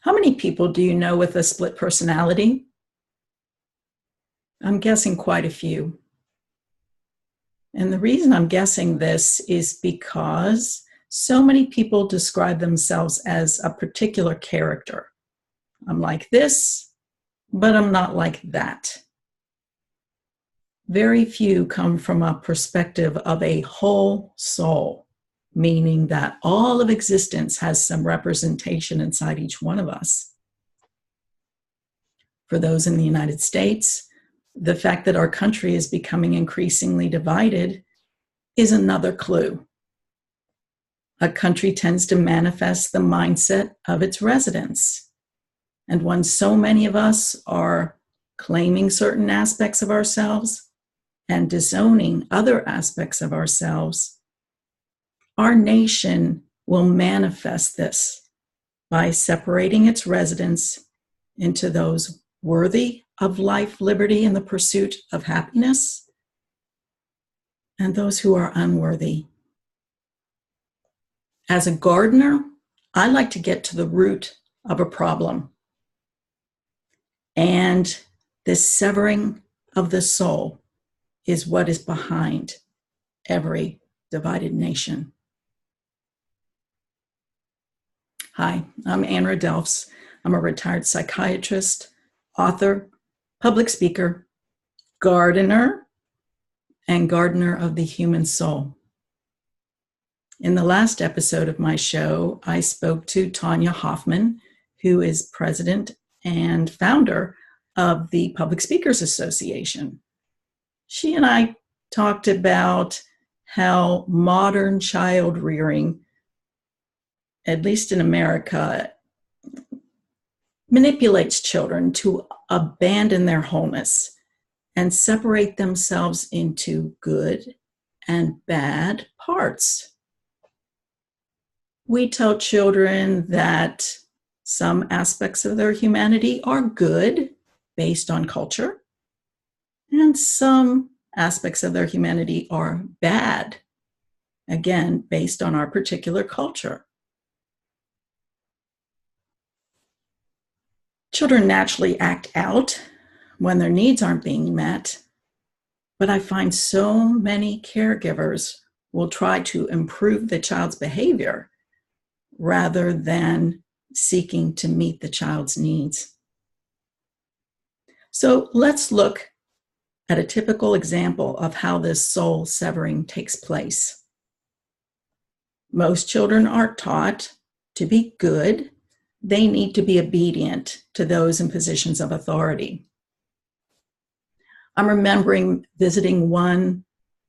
How many people do you know with a split personality? I'm guessing quite a few. And the reason I'm guessing this is because so many people describe themselves as a particular character. I'm like this, but I'm not like that. Very few come from a perspective of a whole soul, meaning that all of existence has some representation inside each one of us. For those in the United States, the fact that our country is becoming increasingly divided is another clue. A country tends to manifest the mindset of its residents. And when so many of us are claiming certain aspects of ourselves and disowning other aspects of ourselves, our nation will manifest this by separating its residents into those worthy of life, liberty, and the pursuit of happiness, and those who are unworthy. As a gardener, I like to get to the root of a problem. And this severing of the soul is what is behind every divided nation. Hi, I'm Ann Delfs. I'm a retired psychiatrist, author, public speaker, gardener, and gardener of the human soul. In the last episode of my show, I spoke to Tanya Hoffman, who is president and founder of the Public Speakers Association. She and I talked about how modern child rearing, at least in America, manipulates children to abandon their wholeness and separate themselves into good and bad parts. We tell children that some aspects of their humanity are good based on culture, and some aspects of their humanity are bad, again, based on our particular culture. Children naturally act out when their needs aren't being met, but I find so many caregivers will try to improve the child's behavior rather than seeking to meet the child's needs. So let's look at a typical example of how this soul severing takes place. Most children are taught to be good. They need to be obedient to those in positions of authority. I'm remembering visiting one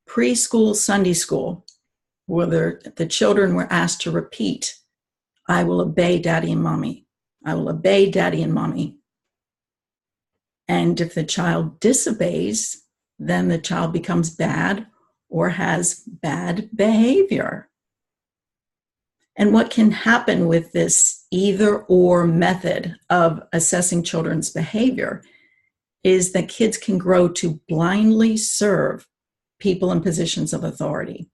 preschool Sunday school where the children were asked to repeat, "I will obey daddy and mommy. I will obey daddy and mommy." And if the child disobeys, then the child becomes bad or has bad behavior. And what can happen with this either or method of assessing children's behavior is that kids can grow to blindly serve people in positions of authority,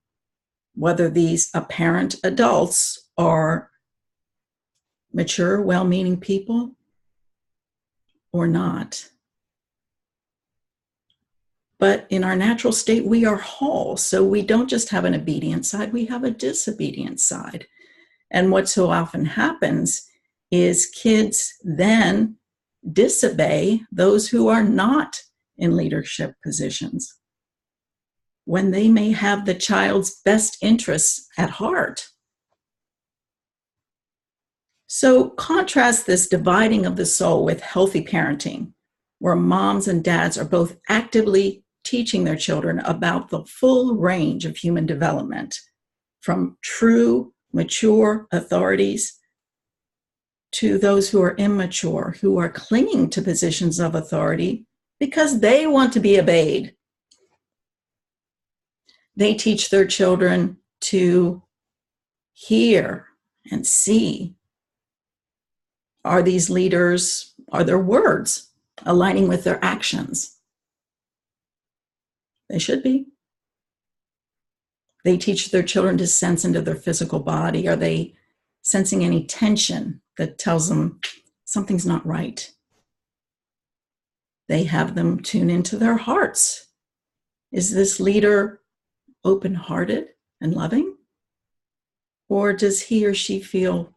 whether these apparent adults are mature, well-meaning people or not. But in our natural state, we are whole. So we don't just have an obedient side, we have a disobedient side. And what so often happens is kids then disobey those who are not in leadership positions when they may have the child's best interests at heart. So contrast this dividing of the soul with healthy parenting, where moms and dads are both actively teaching their children about the full range of human development, from true, mature authorities to those who are immature, who are clinging to positions of authority because they want to be obeyed. They teach their children to hear and see. Are these leaders, are their words aligning with their actions? They should be. They teach their children to sense into their physical body. Are they sensing any tension that tells them something's not right. They have them tune into their hearts. Is this leader open-hearted and loving? Or does he or she feel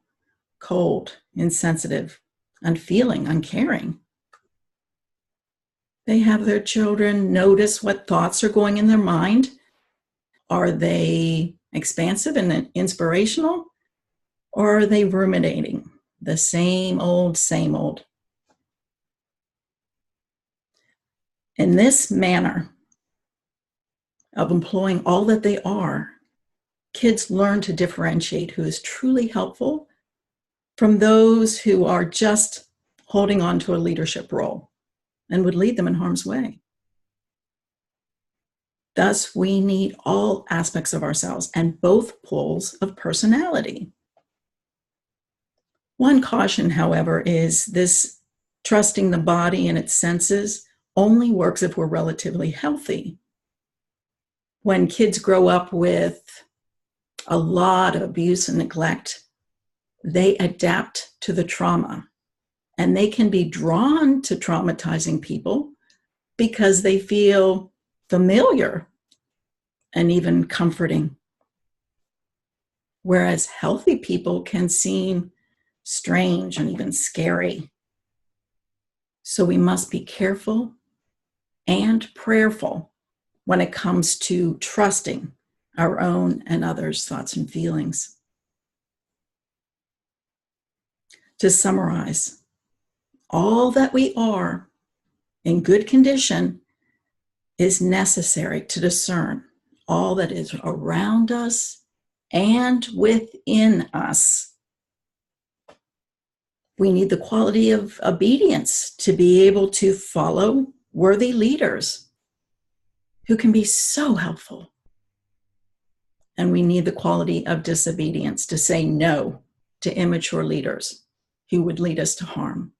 cold, insensitive, unfeeling, uncaring? They have their children notice what thoughts are going in their mind. Are they expansive and inspirational? Or are they ruminating? The same old, same old. In this manner of employing all that they are, kids learn to differentiate who is truly helpful from those who are just holding on to a leadership role and would lead them in harm's way. Thus, we need all aspects of ourselves and both poles of personality. One caution, however, is this trusting the body and its senses only works if we're relatively healthy. When kids grow up with a lot of abuse and neglect, they adapt to the trauma, and they can be drawn to traumatizing people because they feel familiar and even comforting. Whereas healthy people can seem strange and even scary. So we must be careful and prayerful when it comes to trusting our own and others' thoughts and feelings. To summarize, all that we are in good condition is necessary to discern all that is around us and within us. We need the quality of obedience to be able to follow worthy leaders who can be so helpful. And we need the quality of disobedience to say no to immature leaders who would lead us to harm.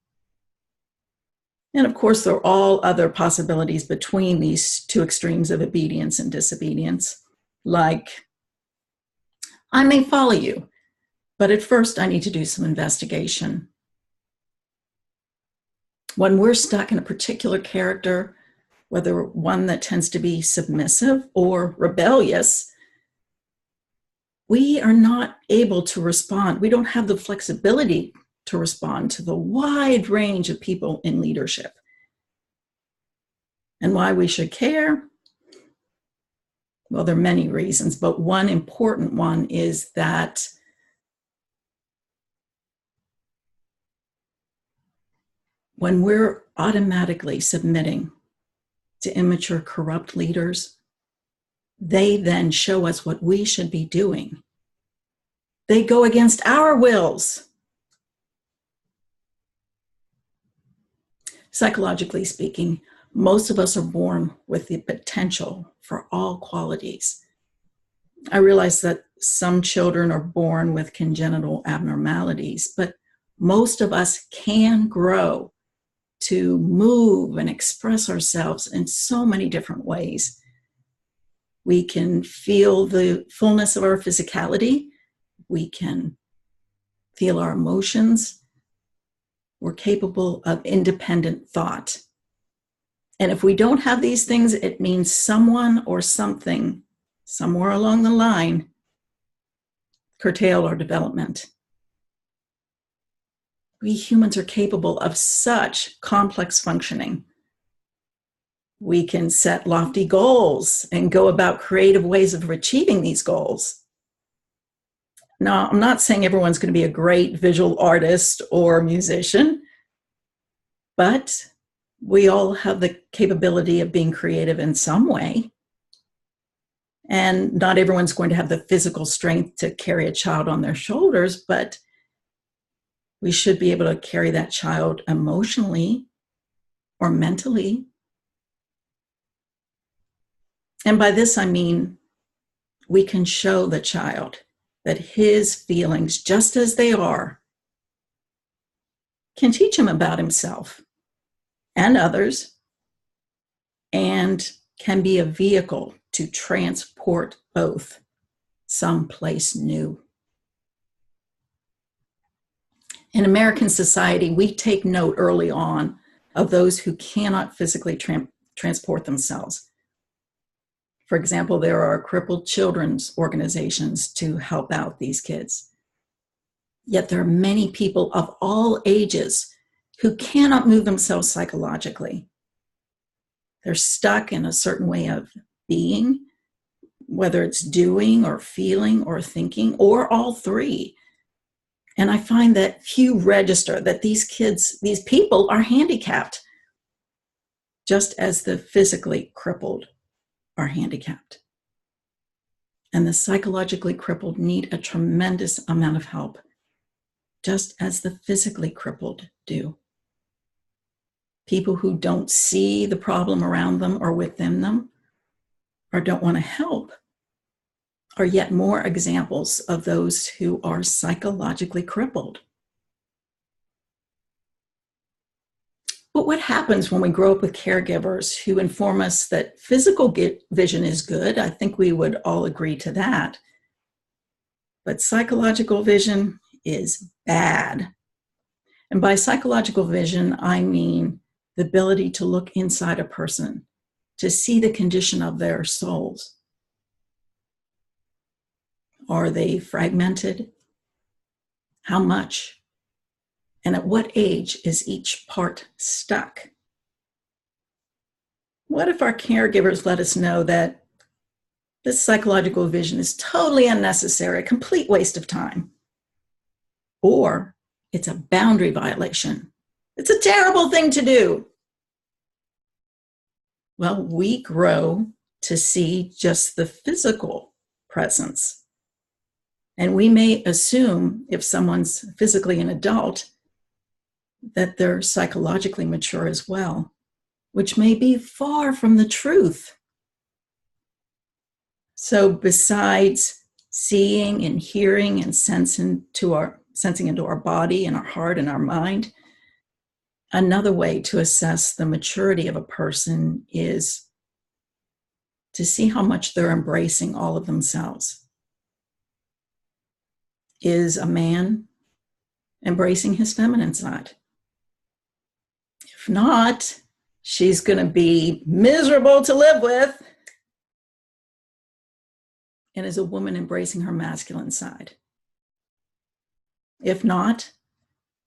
And of course, there are all other possibilities between these two extremes of obedience and disobedience, like, I may follow you, but at first I need to do some investigation. When we're stuck in a particular character, whether one that tends to be submissive or rebellious, we are not able to respond. We don't have the flexibility to respond to the wide range of people in leadership. And why we should care? Well, there are many reasons, but one important one is that when we're automatically submitting to immature, corrupt leaders, they then show us what we should be doing. They go against our wills. Psychologically speaking, most of us are born with the potential for all qualities. I realize that some children are born with congenital abnormalities, but most of us can grow to move and express ourselves in so many different ways. We can feel the fullness of our physicality. We can feel our emotions. We're capable of independent thought. And if we don't have these things, it means someone or something somewhere along the line curtailed our development. We humans are capable of such complex functioning. We can set lofty goals and go about creative ways of achieving these goals. Now, I'm not saying everyone's going to be a great visual artist or musician, but we all have the capability of being creative in some way. And not everyone's going to have the physical strength to carry a child on their shoulders, but we should be able to carry that child emotionally or mentally. And by this, I mean, we can show the child that his feelings, just as they are, can teach him about himself and others, and can be a vehicle to transport both someplace new. In American society, we take note early on of those who cannot physically transport themselves. For example, there are crippled children's organizations to help out these kids. Yet there are many people of all ages who cannot move themselves psychologically. They're stuck in a certain way of being, whether it's doing or feeling or thinking or all three. And I find that few register that these people are handicapped, just as the physically crippled are handicapped. And the psychologically crippled need a tremendous amount of help, just as the physically crippled do. People who don't see the problem around them or within them, or don't want to help, are yet more examples of those who are psychologically crippled. But what happens when we grow up with caregivers who inform us that physical vision is good? I think we would all agree to that. But psychological vision is bad. And by psychological vision, I mean the ability to look inside a person, to see the condition of their souls. Are they fragmented? How much? And at what age is each part stuck? What if our caregivers let us know that this psychological vision is totally unnecessary, a complete waste of time? Or it's a boundary violation. It's a terrible thing to do. Well, we grow to see just the physical presence. And we may assume if someone's physically an adult that they're psychologically mature as well, which may be far from the truth. So besides seeing and hearing and sensing into our body and our heart and our mind, another way to assess the maturity of a person is to see how much they're embracing all of themselves. Is a man embracing his feminine side? If not, she's going to be miserable to live with. And is a woman embracing her masculine side? If not,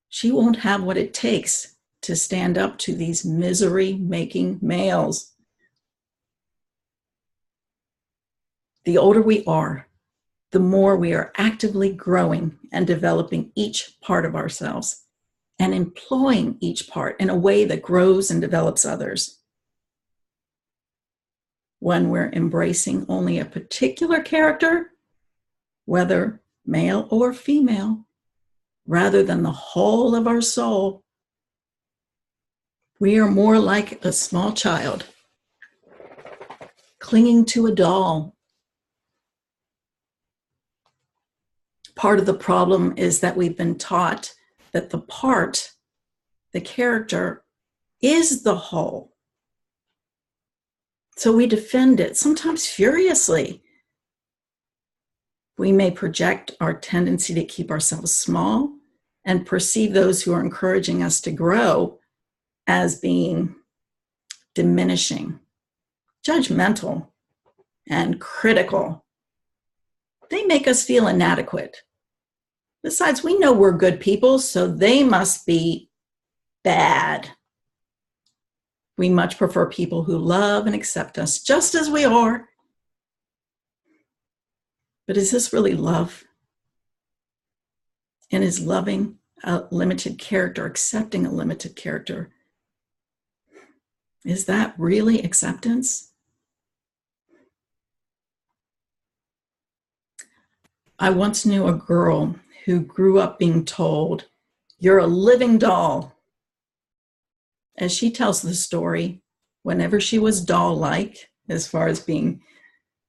she won't have what it takes to stand up to these misery-making males. The older we are, the more we are actively growing and developing each part of ourselves and employing each part in a way that grows and develops others. When we're embracing only a particular character, whether male or female, rather than the whole of our soul, we are more like a small child clinging to a doll. Part of the problem is that we've been taught that the character, is the whole. So we defend it, sometimes furiously. We may project our tendency to keep ourselves small and perceive those who are encouraging us to grow as being diminishing, judgmental, and critical. They make us feel inadequate. Besides, we know we're good people, so they must be bad. We much prefer people who love and accept us just as we are. But is this really love? And is loving a limited character, accepting a limited character, is that really acceptance? I once knew a girl who grew up being told, "You're a living doll." As she tells the story, whenever she was doll-like, as far as being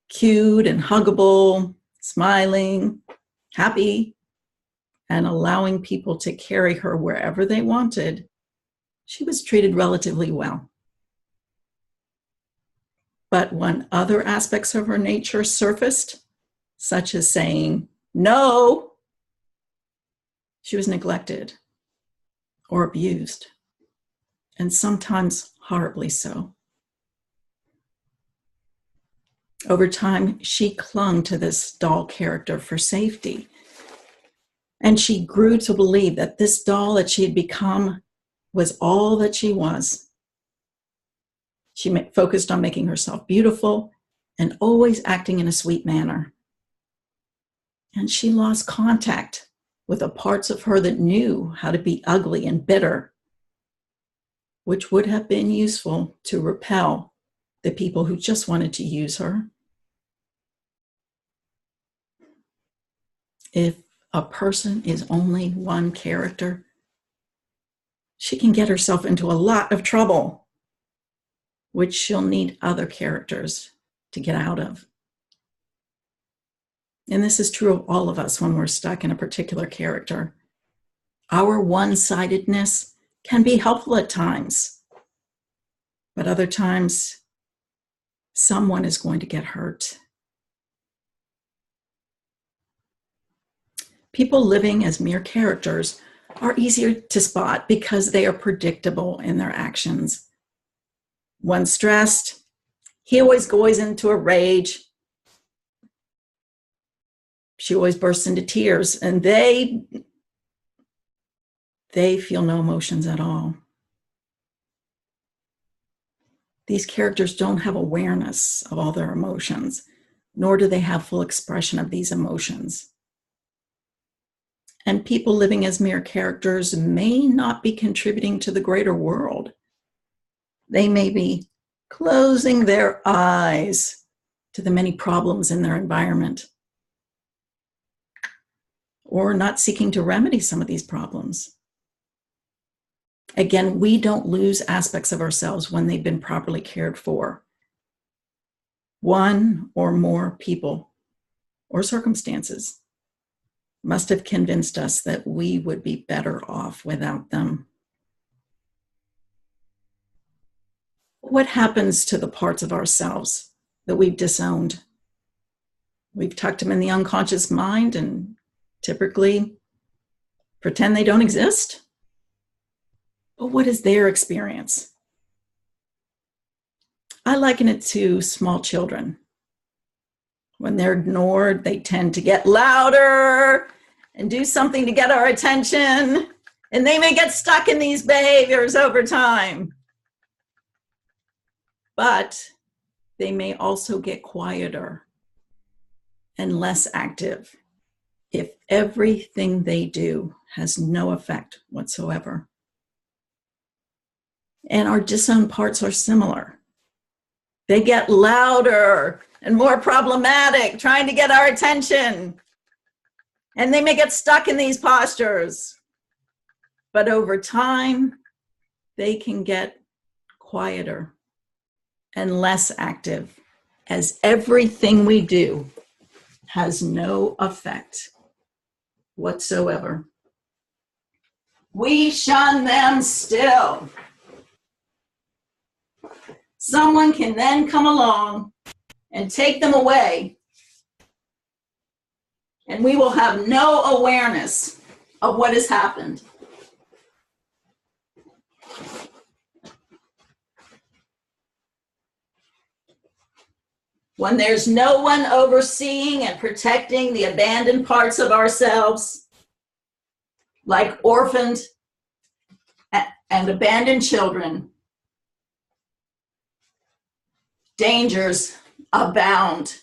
cute and huggable, smiling, happy, and allowing people to carry her wherever they wanted, she was treated relatively well. But when other aspects of her nature surfaced, such as saying no, she was neglected or abused, and sometimes horribly so. Over time, she clung to this doll character for safety. And she grew to believe that this doll that she had become was all that she was. She focused on making herself beautiful and always acting in a sweet manner. And she lost contact with the parts of her that knew how to be ugly and bitter, which would have been useful to repel the people who just wanted to use her. If a person is only one character, she can get herself into a lot of trouble, which she'll need other characters to get out of. And this is true of all of us when we're stuck in a particular character. Our one-sidedness can be helpful at times, but other times, someone is going to get hurt. People living as mere characters are easier to spot because they are predictable in their actions. When stressed, he always goes into a rage. She always bursts into tears, and they feel no emotions at all. These characters don't have awareness of all their emotions, nor do they have full expression of these emotions. And people living as mere characters may not be contributing to the greater world. They may be closing their eyes to the many problems in their environment, or not seeking to remedy some of these problems. Again, we don't lose aspects of ourselves when they've been properly cared for. One or more people or circumstances must have convinced us that we would be better off without them. What happens to the parts of ourselves that we've disowned? We've tucked them in the unconscious mind and typically pretend they don't exist. But what is their experience? I liken it to small children. When they're ignored, they tend to get louder and do something to get our attention, and they may get stuck in these behaviors over time. But they may also get quieter and less active if everything they do has no effect whatsoever. And our disowned parts are similar. They get louder and more problematic, trying to get our attention. And they may get stuck in these postures. But over time, they can get quieter and less active as everything we do has no effect whatsoever. We shun them still. Someone can then come along and take them away, and we will have no awareness of what has happened. When there's no one overseeing and protecting the abandoned parts of ourselves, like orphaned and abandoned children, dangers abound.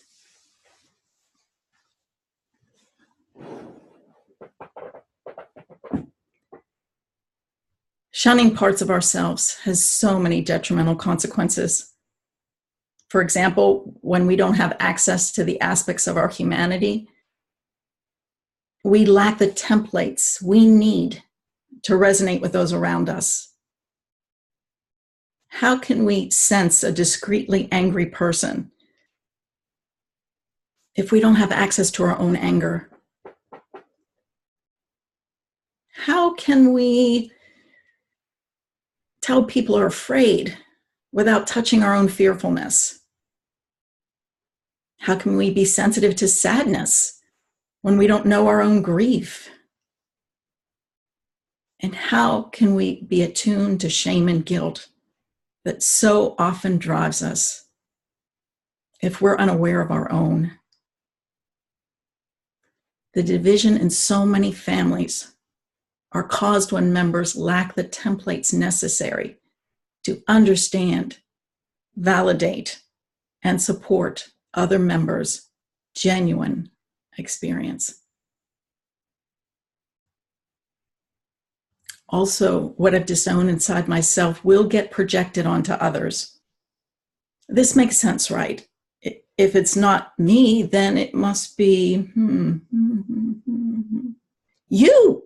Shunning parts of ourselves has so many detrimental consequences. For example, when we don't have access to the aspects of our humanity, we lack the templates we need to resonate with those around us. How can we sense a discreetly angry person if we don't have access to our own anger? How can we tell people are afraid without touching our own fearfulness? How can we be sensitive to sadness when we don't know our own grief? And how can we be attuned to shame and guilt that so often drives us if we're unaware of our own? The division in so many families are caused when members lack the templates necessary to understand, validate, and support other members' genuine experience. Also, what I've disowned inside myself will get projected onto others. This makes sense, right? If it's not me, then it must be you.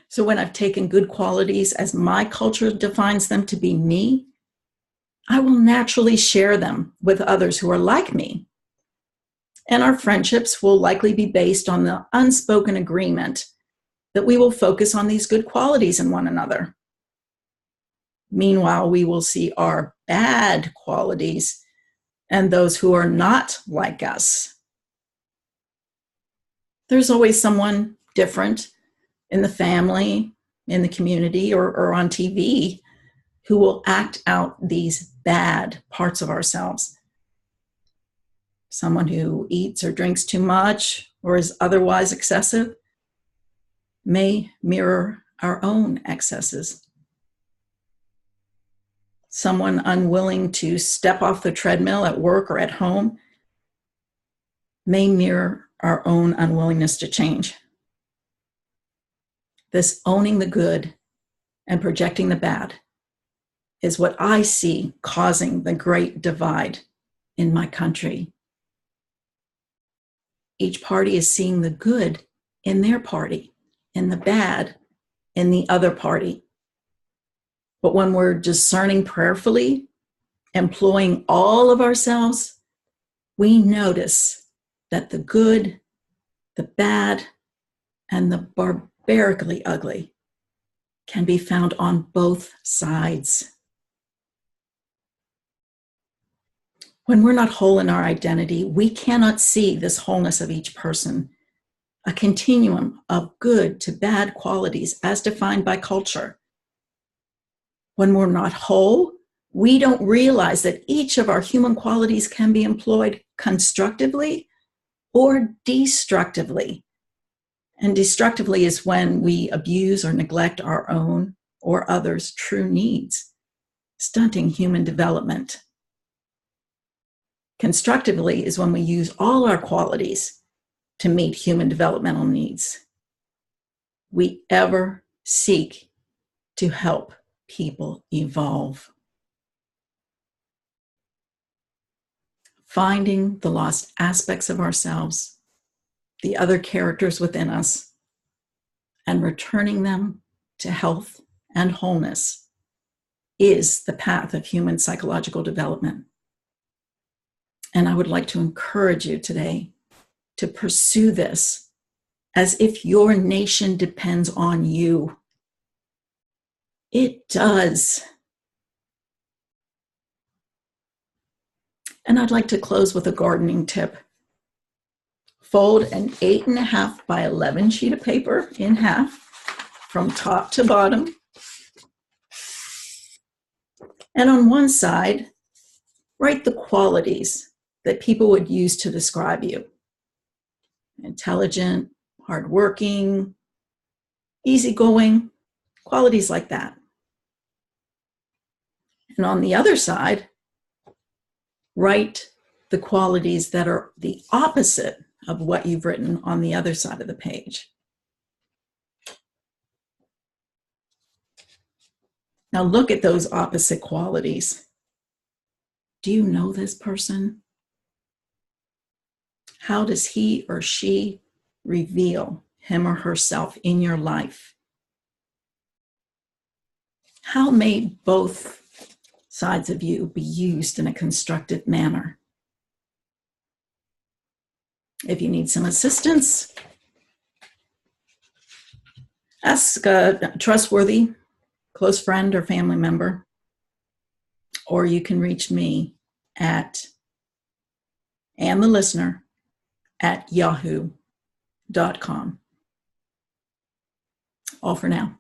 So when I've taken good qualities as my culture defines them to be me, I will naturally share them with others who are like me. And our friendships will likely be based on the unspoken agreement that we will focus on these good qualities in one another. Meanwhile, we will see our bad qualities and those who are not like us. There's always someone different in the family, in the community, or on TV who will act out these bad parts of ourselves. Someone who eats or drinks too much or is otherwise excessive may mirror our own excesses. Someone unwilling to step off the treadmill at work or at home may mirror our own unwillingness to change. This owning the good and projecting the bad is what I see causing the great divide in my country. Each party is seeing the good in their party and the bad in the other party. But when we're discerning prayerfully, employing all of ourselves, we notice that the good, the bad, and the barbarically ugly can be found on both sides. When we're not whole in our identity, we cannot see this wholeness of each person, a continuum of good to bad qualities as defined by culture. When we're not whole, we don't realize that each of our human qualities can be employed constructively or destructively. And destructively is when we abuse or neglect our own or others' true needs, stunting human development. Constructively is when we use all our qualities to meet human developmental needs. We ever seek to help people evolve. Finding the lost aspects of ourselves, the other characters within us, and returning them to health and wholeness is the path of human psychological development. And I would like to encourage you today to pursue this as if your nation depends on you. It does. And I'd like to close with a gardening tip. Fold an 8.5 by 11 sheet of paper in half from top to bottom. And on one side, write the qualities that people would use to describe you. Intelligent, hardworking, easygoing, qualities like that. And on the other side, write the qualities that are the opposite of what you've written on the other side of the page. Now look at those opposite qualities. Do you know this person? How does he or she reveal him or herself in your life? How may both sides of you be used in a constructive manner? If you need some assistance, ask a trustworthy, close friend or family member, or you can reach me at andthelistener@yahoo.com. all for now.